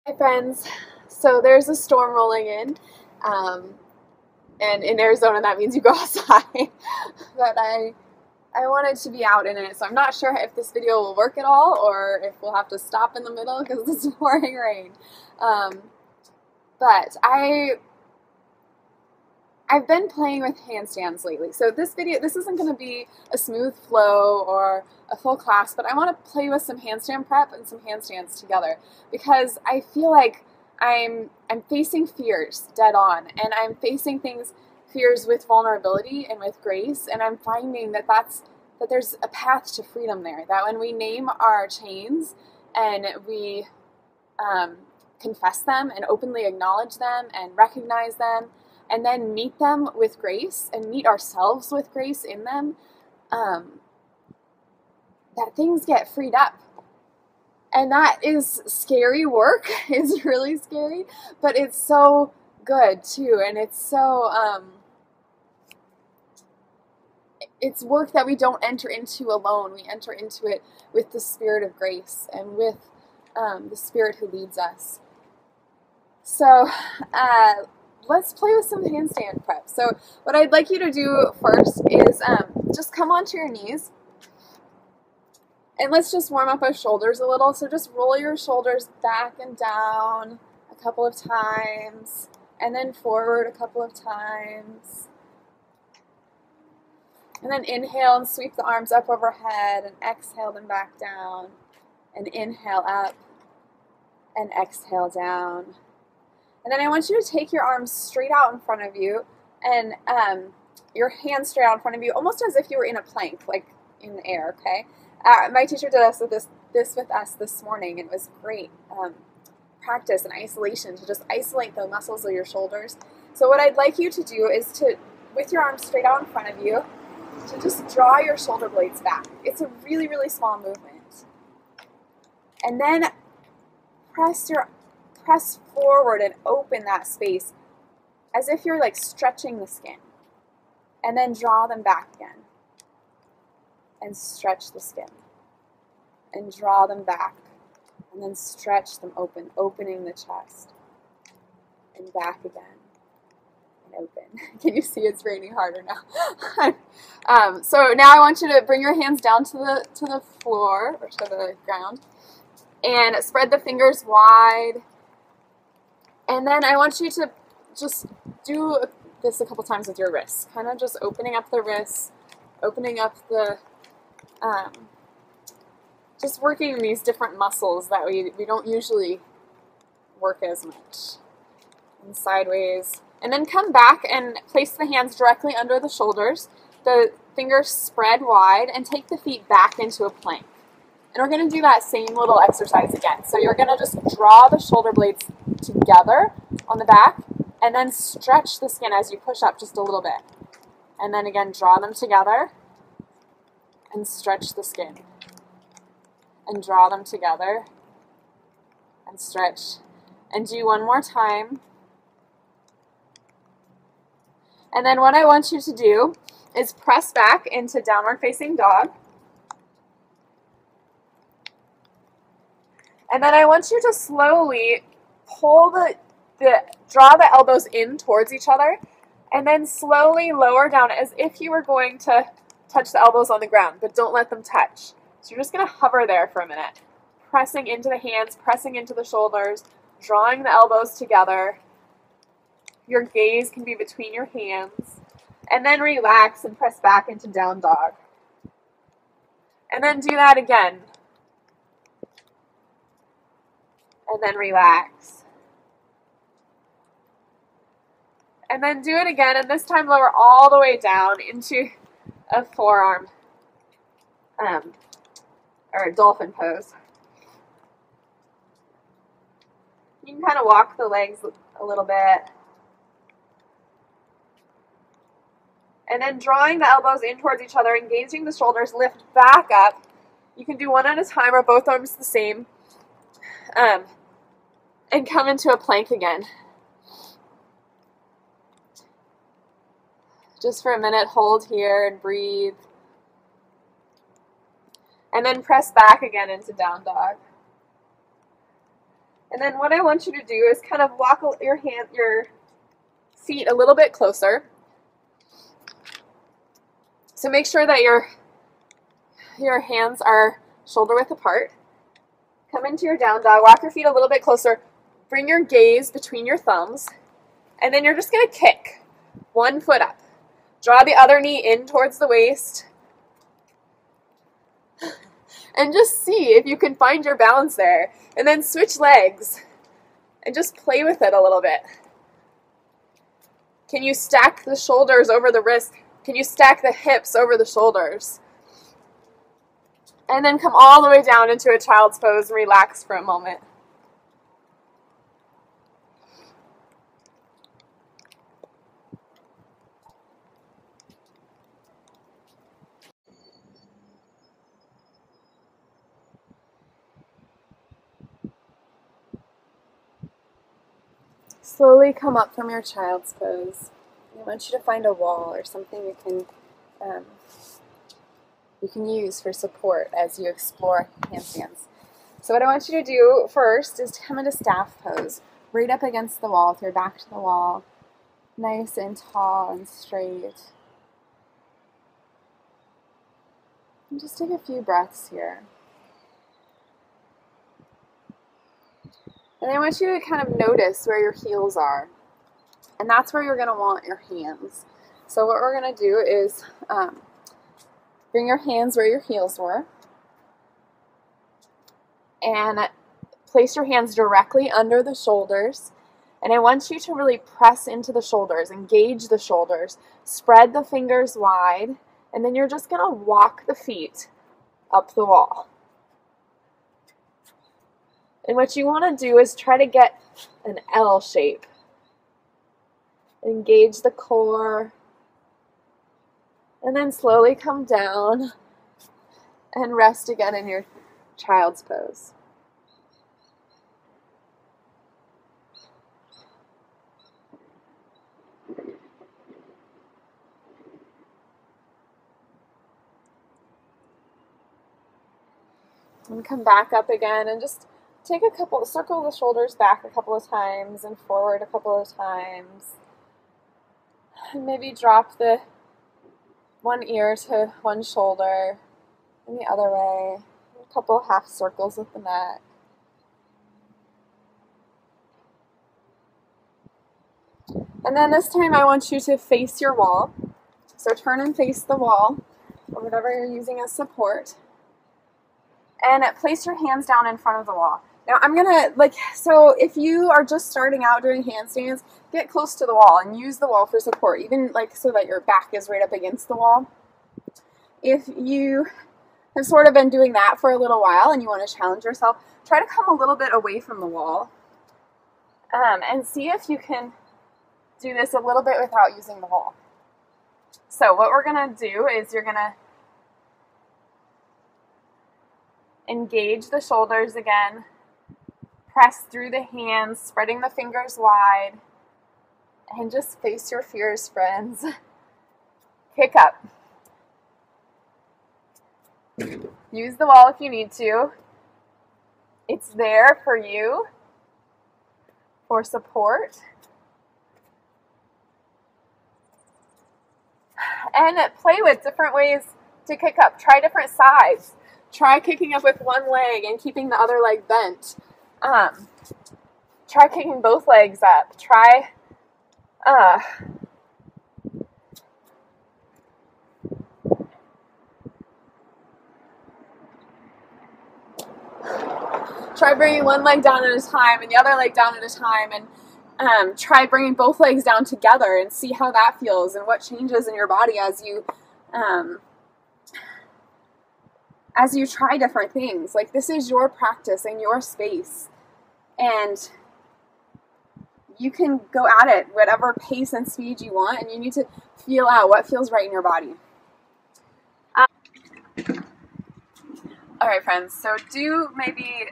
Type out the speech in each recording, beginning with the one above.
Hi friends, so there's a storm rolling in, and in Arizona that means you go outside, but I wanted to be out in it, so I'm not sure if this video will work at all or if we'll have to stop in the middle because it's pouring rain, but I've been playing with handstands lately, so this isn't going to be a smooth flow or a full class, but I want to play with some handstand prep and some handstands together because I feel like I'm facing fears dead on, and I'm facing fears with vulnerability and with grace, and I'm finding that there's a path to freedom there, that when we name our chains and we confess them and openly acknowledge them and recognize them, and then meet them with grace and meet ourselves with grace in them, that things get freed up. And that is scary work. It's really scary, but it's so good too. And it's so, it's work that we don't enter into alone. We enter into it with the Spirit of grace and with the Spirit who leads us. So, let's play with some handstand prep. So what I'd like you to do first is just come onto your knees, and let's just warm up our shoulders a little. So just roll your shoulders back and down a couple of times, and then forward a couple of times. And then inhale and sweep the arms up overhead, and exhale them back down, and inhale up, and exhale down. And then I want you to take your arms straight out in front of you, and your hands straight out in front of you, almost as if you were in a plank, like in the air, okay? My teacher did this with us this morning, and it was great practice and isolation to just isolate the muscles of your shoulders. So what I'd like you to do is to, with your arms straight out in front of you, to just draw your shoulder blades back. It's a really, really small movement. And then press forward and open that space as if you're like stretching the skin. And then draw them back again. And stretch the skin. And draw them back. And then stretch them open, opening the chest. And back again. And open. Can you see it's raining harder now? So now I want you to bring your hands down to the floor, or to the ground. And spread the fingers wide. And then I want you to just do this a couple times with your wrists. Kind of just opening up the wrists, opening up the, just working these different muscles that we don't usually work as much. And sideways. And then come back and place the hands directly under the shoulders. The fingers spread wide, and take the feet back into a plank. And we're going to do that same little exercise again. So you're going to just draw the shoulder blades together on the back, and then stretch the skin as you push up just a little bit. And then again, draw them together, and stretch the skin. And draw them together, and stretch. And do one more time. And then what I want you to do is press back into downward facing dog. And then I want you to slowly pull draw the elbows in towards each other, and then slowly lower down as if you were going to touch the elbows on the ground, but don't let them touch. So you're just going to hover there for a minute, pressing into the hands, pressing into the shoulders, drawing the elbows together. Your gaze can be between your hands, and then relax and press back into down dog. And then do that again. And then relax. And then do it again, and this time lower all the way down into a forearm, or a dolphin pose. You can kind of walk the legs a little bit. And then drawing the elbows in towards each other, engaging the shoulders, lift back up. You can do one at a time or both arms the same. And come into a plank again. Just for a minute, hold here and breathe. And then press back again into down dog. And then what I want you to do is kind of walk your feet a little bit closer. So make sure that your hands are shoulder width apart. Come into your down dog, walk your feet a little bit closer, bring your gaze between your thumbs, and then you're just going to kick one foot up. Draw the other knee in towards the waist, and just see if you can find your balance there. And then switch legs, and just play with it a little bit. Can you stack the shoulders over the wrist? Can you stack the hips over the shoulders? And then come all the way down into a child's pose and relax for a moment. Slowly come up from your child's pose. I want you to find a wall or something you can use for support as you explore handstands. So what I want you to do first is to come into staff pose, right up against the wall with your back to the wall, nice and tall and straight. And just take a few breaths here. And I want you to kind of notice where your heels are. And that's where you're going to want your hands. So what we're going to do is bring your hands where your heels were. And place your hands directly under the shoulders. And I want you to really press into the shoulders, engage the shoulders, spread the fingers wide, and then you're just going to walk the feet up the wall. And what you want to do is try to get an L shape. Engage the core, and then slowly come down and rest again in your child's pose. And come back up again and just circle the shoulders back a couple of times and forward a couple of times. And maybe drop the one ear to one shoulder and the other way. A couple half circles with the neck. And then this time I want you to face your wall. So turn and face the wall, or whatever you're using as support. And place your hands down in front of the wall. Now I'm gonna, so if you are just starting out doing handstands, get close to the wall and use the wall for support, even so that your back is right up against the wall. If you have sort of been doing that for a little while and you want to challenge yourself, try to come a little bit away from the wall and see if you can do this a little bit without using the wall. So what we're gonna do is you're gonna engage the shoulders again. Press through the hands, spreading the fingers wide, and just face your fears, friends. Kick up. Use the wall if you need to. It's there for you, for support. And play with different ways to kick up. Try different sides. Try kicking up with one leg and keeping the other leg bent. Try kicking both legs up. Try bringing one leg down at a time and the other leg down at a time, and try bringing both legs down together and see how that feels and what changes in your body as you try different things. This is your practice and your space, and you can go at it whatever pace and speed you want, and you need to feel out what feels right in your body. All right, friends, so do maybe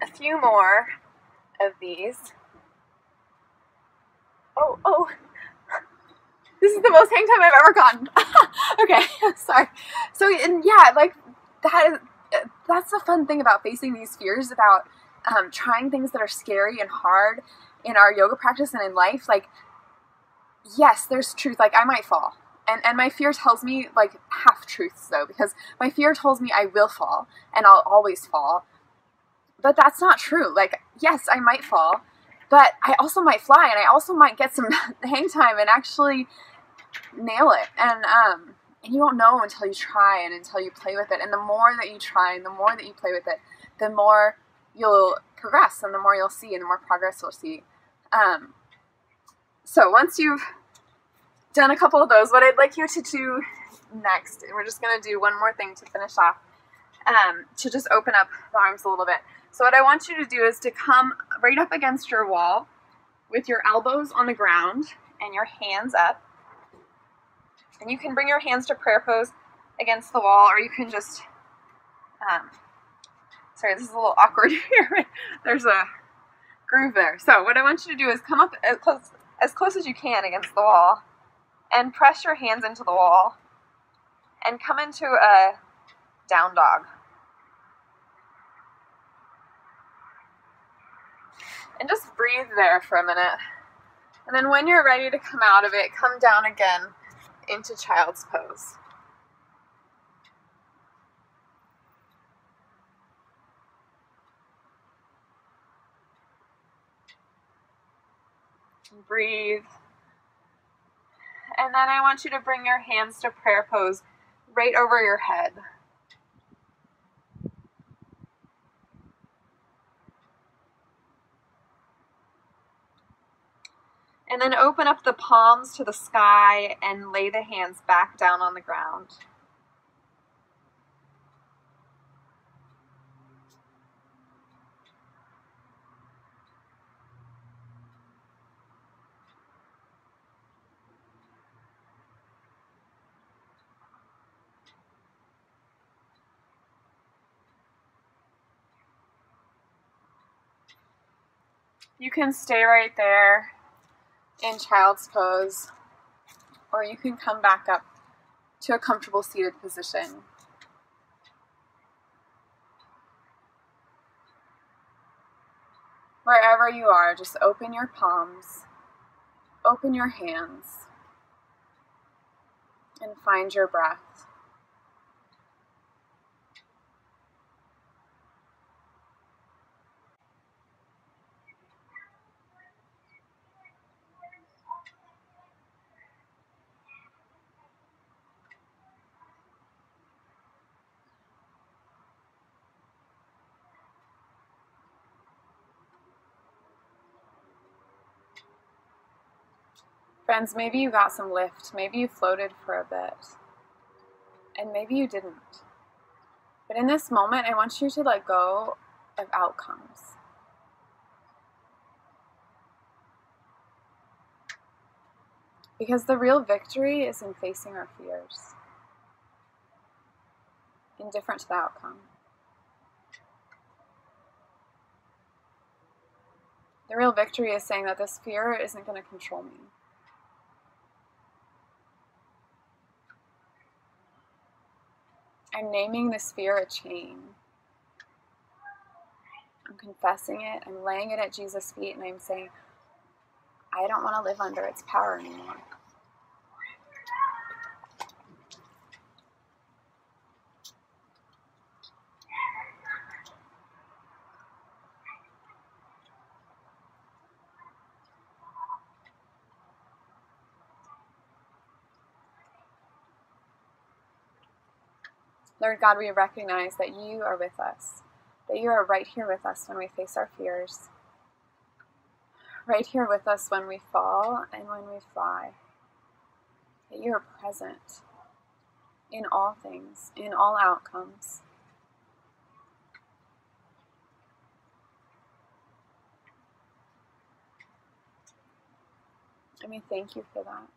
a few more of these. Oh. This is the most hang time I've ever gotten. Okay, sorry. So, and yeah, that is, that's the fun thing about facing these fears, about trying things that are scary and hard in our yoga practice and in life. Like, yes, there's truth. Like, I might fall. And my fear tells me, like, half-truths, though, because my fear tells me I will fall, and I'll always fall. But that's not true. Like, yes, I might fall, but I also might fly, and I also might get some hang time and actually nail it. And you won't know until you try and until you play with it. And the more that you try and the more that you play with it, the more you'll progress and the more you'll see and the more progress you'll see. So once you've done a couple of those, what I'd like you to do next, and we're just going to do one more thing to finish off, to just open up the arms a little bit. So what I want you to do is to come right up against your wall with your elbows on the ground and your hands up. And you can bring your hands to prayer pose against the wall, or you can just, sorry, this is a little awkward here. There's a groove there. So what I want you to do is come up as close as you can against the wall and press your hands into the wall and come into a down dog. And just breathe there for a minute. And then when you're ready to come out of it, come down again into child's pose. Breathe. And then I want you to bring your hands to prayer pose right over your head. And then open up the palms to the sky and lay the hands back down on the ground. You can stay right there in child's pose, or you can come back up to a comfortable seated position. Wherever you are, just open your palms, open your hands, and find your breath. Friends, maybe you got some lift, maybe you floated for a bit, and maybe you didn't. But in this moment, I want you to let go of outcomes. Because the real victory is in facing our fears, indifferent to the outcome. The real victory is saying that this fear isn't going to control me. I'm naming this fear a chain. I'm confessing it, I'm laying it at Jesus' feet, and I'm saying, I don't want to live under its power anymore. Lord God, we recognize that you are with us, that you are right here with us when we face our fears, right here with us when we fall and when we fly, that you are present in all things, in all outcomes. And we thank you for that.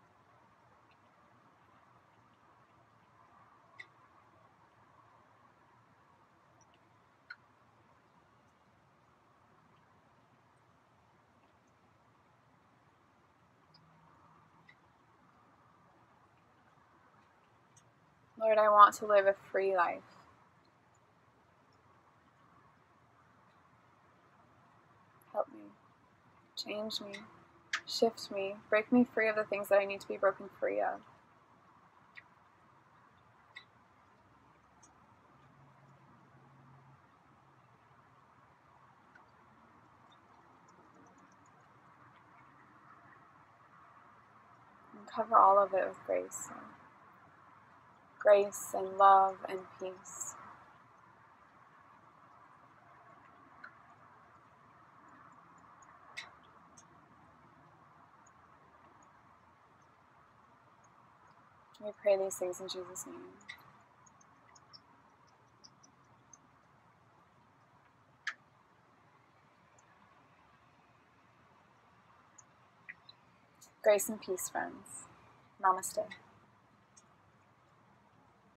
Lord, I want to live a free life. Change me, shift me, break me free of the things that I need to be broken free of. And cover all of it with grace. Grace and love and peace. We pray these things in Jesus' name. Grace and peace, friends. Namaste.